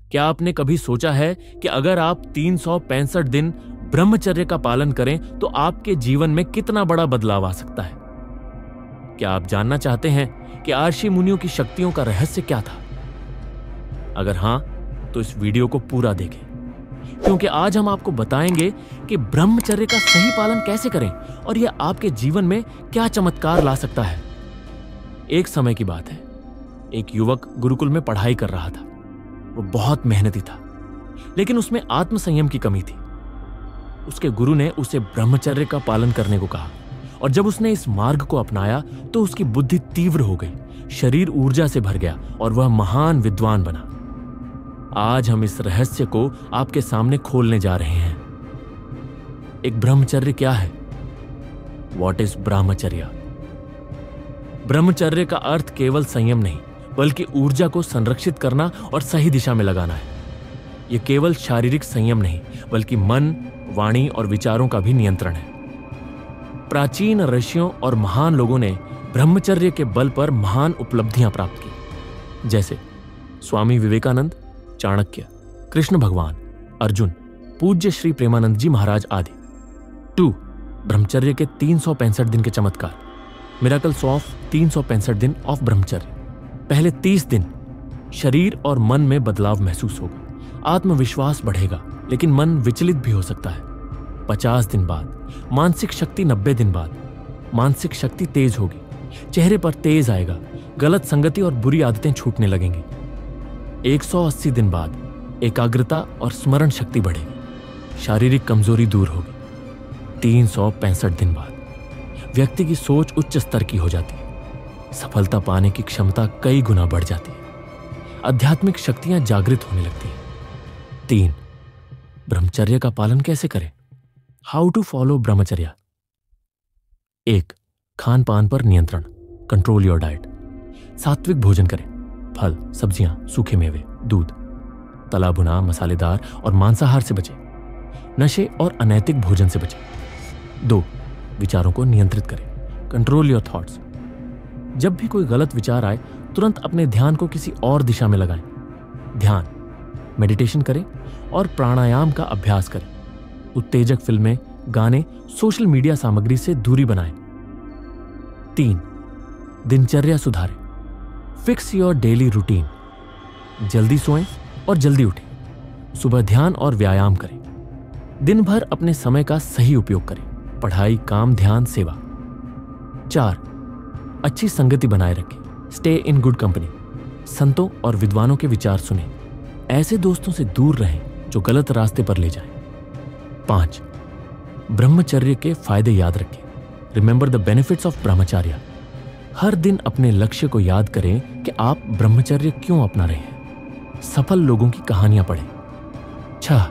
क्या आपने कभी सोचा है कि अगर आप 365 दिन ब्रह्मचर्य का पालन करें तो आपके जीवन में कितना बड़ा बदलाव आ सकता है? क्या आप जानना चाहते हैं कि आर्षि मुनियों की शक्तियों का रहस्य क्या था? अगर हां, तो इस वीडियो को पूरा देखें, क्योंकि आज हम आपको बताएंगे कि ब्रह्मचर्य का सही पालन कैसे करें और यह आपके जीवन में क्या चमत्कार ला सकता है। एक समय की बात है, एक युवक गुरुकुल में पढ़ाई कर रहा था। वो बहुत मेहनती था, लेकिन उसमें आत्मसंयम की कमी थी। उसके गुरु ने उसे ब्रह्मचर्य का पालन करने को कहा, और जब उसने इस मार्ग को अपनाया तो उसकी बुद्धि तीव्र हो गई, शरीर ऊर्जा से भर गया और वह महान विद्वान बना। आज हम इस रहस्य को आपके सामने खोलने जा रहे हैं। एक ब्रह्मचर्य क्या है? What is ब्रह्मचर्य? ब्रह्मचर्य का अर्थ केवल संयम नहीं, बल्कि ऊर्जा को संरक्षित करना और सही दिशा में लगाना है। यह केवल शारीरिक संयम नहीं, बल्कि मन, वाणी और विचारों का भी नियंत्रण है। प्राचीन ऋषियों और महान लोगों ने ब्रह्मचर्य के बल पर महान उपलब्धियां प्राप्त की, जैसे स्वामी विवेकानंद, चाणक्य, कृष्ण भगवान, अर्जुन, पूज्य श्री प्रेमानंद जी महाराज आदि। 2. ब्रह्मचर्य के 365 दिन के चमत्कार, मिरेकल्स ऑफ 365 दिन ऑफ ब्रह्मचर्य। पहले 30 दिन शरीर और मन में बदलाव महसूस होगा, आत्मविश्वास बढ़ेगा, लेकिन मन विचलित भी हो सकता है। 50 दिन बाद मानसिक शक्ति, 90 दिन बाद मानसिक शक्ति तेज होगी, चेहरे पर तेज आएगा, गलत संगति और बुरी आदतें छूटने लगेंगी। 180 दिन बाद एकाग्रता और स्मरण शक्ति बढ़ेगी, शारीरिक कमजोरी दूर होगी। 365 दिन बाद व्यक्ति की सोच उच्च स्तर की हो जाती है, सफलता पाने की क्षमता कई गुना बढ़ जाती है, आध्यात्मिक शक्तियां जागृत होने लगती हैं। 3. ब्रह्मचर्य का पालन कैसे करें? हाउ टू फॉलो ब्रह्मचर्य। 1. खान पान पर नियंत्रण, कंट्रोल योर डाइट। सात्विक भोजन करें, फल, सब्जियां, सूखे मेवे, दूध। तला भुना, मसालेदार और मांसाहार से बचें। नशे और अनैतिक भोजन से बचें। 2. विचारों को नियंत्रित करें, कंट्रोल योर थॉट्स। जब भी कोई गलत विचार आए, तुरंत अपने ध्यान को किसी और दिशा में लगाएं। ध्यान, मेडिटेशन करें और प्राणायाम का अभ्यास करें। उत्तेजक फिल्में, गाने, सोशल मीडिया सामग्री से दूरी बनाएं। 3. दिनचर्या सुधारें, फिक्स योर डेली रूटीन। जल्दी सोएं और जल्दी उठें। सुबह ध्यान और व्यायाम करें। दिन भर अपने समय का सही उपयोग करें, पढ़ाई, काम, ध्यान, सेवा। 4. अच्छी संगति बनाए रखें, स्टे इन गुड कंपनी। संतों और विद्वानों के विचार सुनें, ऐसे दोस्तों से दूर रहें जो गलत रास्ते पर ले जाएं। 5. ब्रह्मचर्य के फायदे याद रखें, रिमेंबर द बेनिफिट्स ऑफ ब्रह्मचर्य। हर दिन अपने लक्ष्य को याद करें कि आप ब्रह्मचर्य क्यों अपना रहे हैं। सफल लोगों की कहानियां पढ़ें। 6.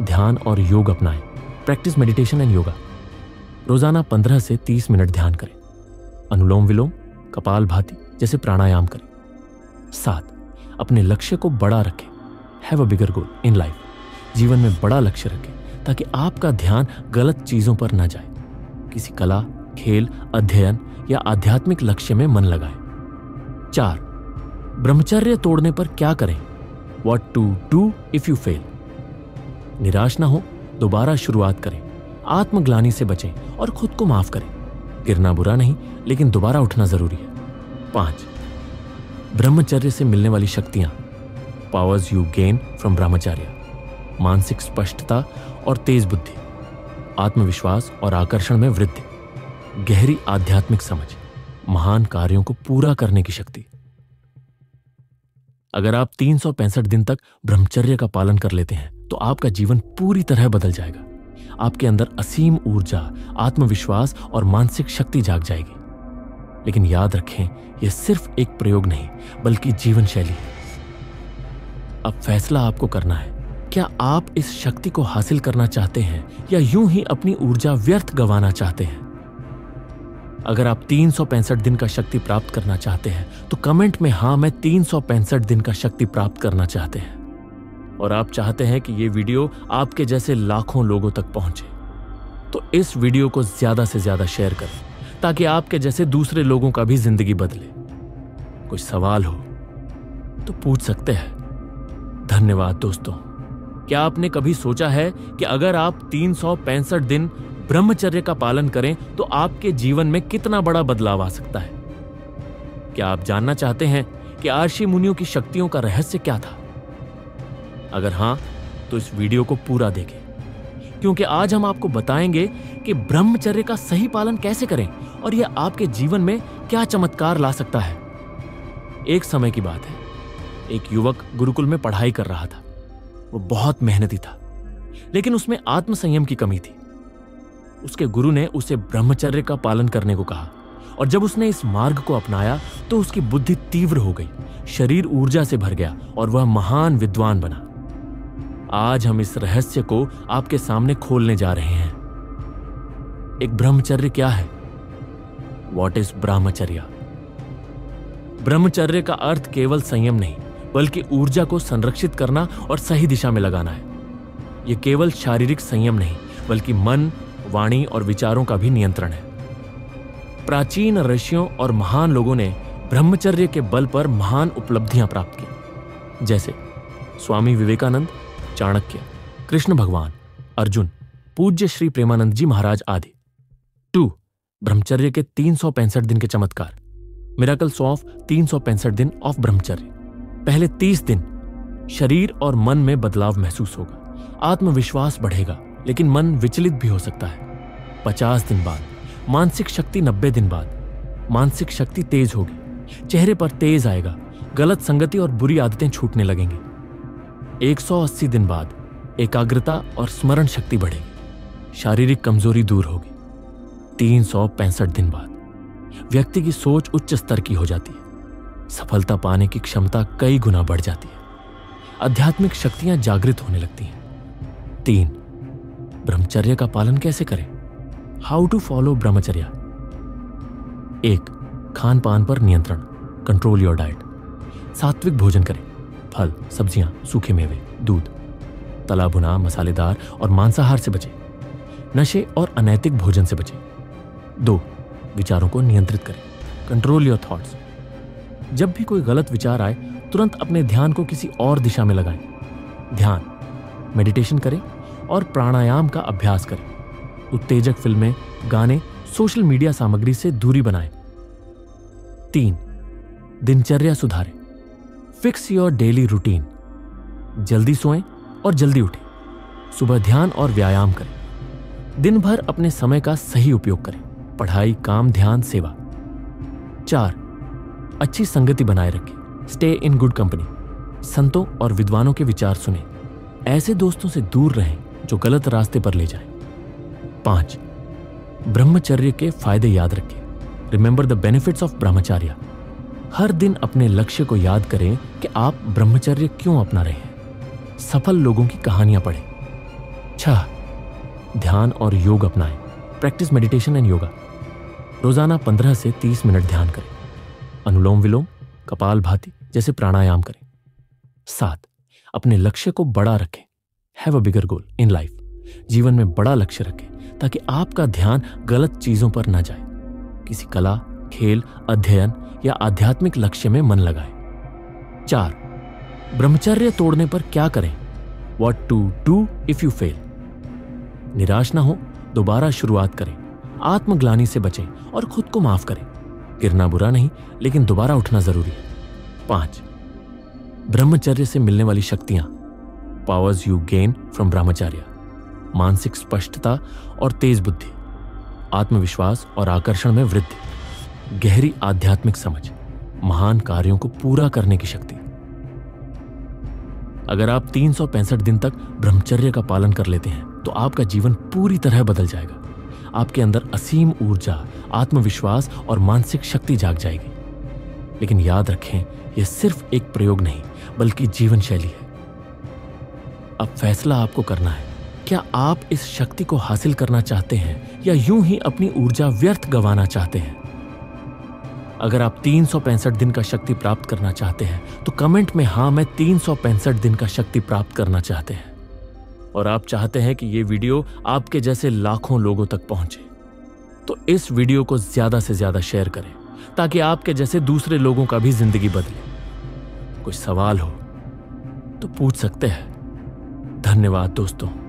ध्यान और योग अपनाएं, प्रैक्टिस मेडिटेशन एंड योगा। रोजाना 15 से 30 मिनट ध्यान करें। अनुलोम विलोम, कपालभाति जैसे प्राणायाम करें। 7. अपने लक्ष्य को बड़ा रखें, have a bigger goal in life. जीवन में बड़ा लक्ष्य रखें ताकि आपका ध्यान गलत चीजों पर न जाए। किसी कला, खेल, अध्ययन या आध्यात्मिक लक्ष्य में मन लगाएं। 4. ब्रह्मचर्य तोड़ने पर क्या करें? What to do if you fail. निराश ना हो, दोबारा शुरुआत करें, आत्मग्लानि से बचें और खुद को माफ करें। गिरना बुरा नहीं, लेकिन दोबारा उठना जरूरी है। 5. ब्रह्मचर्य से मिलने वाली शक्तियां, पावर्स यू गेन फ्रॉम ब्रह्मचर्य। मानसिक स्पष्टता और तेज बुद्धि, आत्मविश्वास और आकर्षण में वृद्धि, गहरी आध्यात्मिक समझ, महान कार्यों को पूरा करने की शक्ति। अगर आप 365 दिन तक ब्रह्मचर्य का पालन कर लेते हैं तो आपका जीवन पूरी तरह बदल जाएगा। आपके अंदर असीम ऊर्जा, आत्मविश्वास और मानसिक शक्ति जाग जाएगी। लेकिन याद रखें, यह सिर्फ एक प्रयोग नहीं, बल्कि जीवन शैली है। अब फैसला आपको करना है, क्या आप इस शक्ति को हासिल करना चाहते हैं या यूं ही अपनी ऊर्जा व्यर्थ गंवाना चाहते हैं? अगर आप 365 दिन का शक्ति प्राप्त करना चाहते हैं तो कमेंट में हाँ, मैं 365 दिन का शक्ति प्राप्त करना चाहते हैं। और आप चाहते हैं कि ये वीडियो आपके जैसे लाखों लोगों तक पहुंचे, तो इस वीडियो को ज्यादा से ज्यादा शेयर करें ताकि आपके जैसे दूसरे लोगों का भी जिंदगी बदले। कोई सवाल हो तो पूछ सकते हैं। धन्यवाद दोस्तों। क्या आपने कभी सोचा है कि अगर आप 365 दिन ब्रह्मचर्य का पालन करें तो आपके जीवन में कितना बड़ा बदलाव आ सकता है? क्या आप जानना चाहते हैं कि आर्षि मुनियों की शक्तियों का रहस्य क्या था? अगर हां, तो इस वीडियो को पूरा देखें, क्योंकि आज हम आपको बताएंगे कि ब्रह्मचर्य का सही पालन कैसे करें और यह आपके जीवन में क्या चमत्कार ला सकता है। एक समय की बात है, एक युवक गुरुकुल में पढ़ाई कर रहा था। वो बहुत मेहनती था, लेकिन उसमें आत्मसंयम की कमी थी। उसके गुरु ने उसे ब्रह्मचर्य का पालन करने को कहा, और जब उसने इस मार्ग को अपनाया तो उसकी बुद्धि तीव्र हो गई, शरीर ऊर्जा से भर गया और वह महान विद्वान बना। आज हम इस रहस्य को आपके सामने खोलने जा रहे हैं। एक ब्रह्मचर्य क्या है? वॉट इज ब्रह्मचर्य? ब्रह्मचर्य का अर्थ केवल संयम नहीं, बल्कि ऊर्जा को संरक्षित करना और सही दिशा में लगाना है। यह केवल शारीरिक संयम नहीं, बल्कि मन, वाणी और विचारों का भी नियंत्रण है। प्राचीन ऋषियों और महान लोगों ने ब्रह्मचर्य के बल पर महान उपलब्धियां प्राप्त की, जैसे स्वामी विवेकानंद, चाणक्य, कृष्ण भगवान, अर्जुन, पूज्य श्री प्रेमानंद जी महाराज आदि। 2. ब्रह्मचर्य के 365 दिन के चमत्कार। मिरेकल्स ऑफ 365 दिन ऑफ ब्रह्मचर्य। पहले 30 दिन शरीर और मन में बदलाव महसूस होगा, आत्मविश्वास बढ़ेगा, लेकिन मन विचलित भी हो सकता है। 50 दिन बाद मानसिक शक्ति, 90 दिन बाद मानसिक शक्ति तेज होगी, चेहरे पर तेज आएगा, गलत संगति और बुरी आदतें छूटने लगेंगी। 180 दिन बाद एकाग्रता और स्मरण शक्ति बढ़ेगी, शारीरिक कमजोरी दूर होगी। 365 दिन बाद व्यक्ति की सोच उच्च स्तर की हो जाती है, सफलता पाने की क्षमता कई गुना बढ़ जाती है, आध्यात्मिक शक्तियां जागृत होने लगती हैं। 3. ब्रह्मचर्य का पालन कैसे करें? हाउ टू फॉलो ब्रह्मचर्य। 1. खान पान पर नियंत्रण, कंट्रोल योर डाइट। सात्विक भोजन करें, फल, सब्जियां, सूखे मेवे, दूध। तला भुना, मसालेदार और मांसाहार से बचें। नशे और अनैतिक भोजन से बचें। 2. विचारों को नियंत्रित करें, कंट्रोल योर थॉट्स। जब भी कोई गलत विचार आए, तुरंत अपने ध्यान को किसी और दिशा में लगाएं। ध्यान, मेडिटेशन करें और प्राणायाम का अभ्यास करें। उत्तेजक फिल्में, गाने, सोशल मीडिया सामग्री से दूरी बनाएं। 3. दिनचर्या सुधारें, फिक्स योर डेली रूटीन। जल्दी सोएं और जल्दी उठें। सुबह ध्यान और व्यायाम करें। दिन भर अपने समय का सही उपयोग करें, पढ़ाई, काम, ध्यान, सेवा। 4. अच्छी संगति बनाए रखें, स्टे इन गुड कंपनी। संतों और विद्वानों के विचार सुने, ऐसे दोस्तों से दूर रहें जो गलत रास्ते पर ले जाएं। 5. ब्रह्मचर्य के फायदे याद रखें, रिमेंबर द बेनिफिट्स ऑफ ब्रह्मचर्य। हर दिन अपने लक्ष्य को याद करें कि आप ब्रह्मचर्य क्यों अपना रहे हैं। सफल लोगों की कहानियां पढ़ें। 6. ध्यान और योग अपनाएं, प्रैक्टिस मेडिटेशन एंड योगा। रोजाना 15 से 30 मिनट ध्यान करें। अनुलोम विलोम, कपालभाति जैसे प्राणायाम करें। 7. अपने लक्ष्य को बड़ा रखें, have a bigger goal in life. जीवन में बड़ा लक्ष्य रखें ताकि आपका ध्यान गलत चीजों पर न जाए। किसी कला, खेल, अध्ययन या आध्यात्मिक लक्ष्य में मन लगाएं। 4. ब्रह्मचर्य तोड़ने पर क्या करें? What to do if you fail. निराश ना हो, दोबारा शुरुआत करें, आत्मग्लानि से बचें और खुद को माफ करें। गिरना बुरा नहीं, लेकिन दोबारा उठना जरूरी है। 5. ब्रह्मचर्य से मिलने वाली शक्तियां, पावर्स यू गेन फ्रॉम ब्रह्मचर्य। मानसिक स्पष्टता और तेज बुद्धि, आत्मविश्वास और आकर्षण में वृद्धि, गहरी आध्यात्मिक समझ, महान कार्यों को पूरा करने की शक्ति। अगर आप 365 दिन तक ब्रह्मचर्य का पालन कर लेते हैं तो आपका जीवन पूरी तरह बदल जाएगा। आपके अंदर असीम ऊर्जा, आत्मविश्वास और मानसिक शक्ति जाग जाएगी। लेकिन याद रखें, यह सिर्फ एक प्रयोग नहीं, बल्कि जीवन शैली है। अब फैसला आपको करना है, क्या आप इस शक्ति को हासिल करना चाहते हैं या यूं ही अपनी ऊर्जा व्यर्थ गंवाना चाहते हैं? अगर आप 365 दिन का शक्ति प्राप्त करना चाहते हैं तो कमेंट में हाँ, मैं 365 दिन का शक्ति प्राप्त करना चाहते हैं। और आप चाहते हैं कि ये वीडियो आपके जैसे लाखों लोगों तक पहुंचे, तो इस वीडियो को ज्यादा से ज्यादा शेयर करें ताकि आपके जैसे दूसरे लोगों का भी जिंदगी बदले। कोई सवाल हो तो पूछ सकते हैं। धन्यवाद दोस्तों।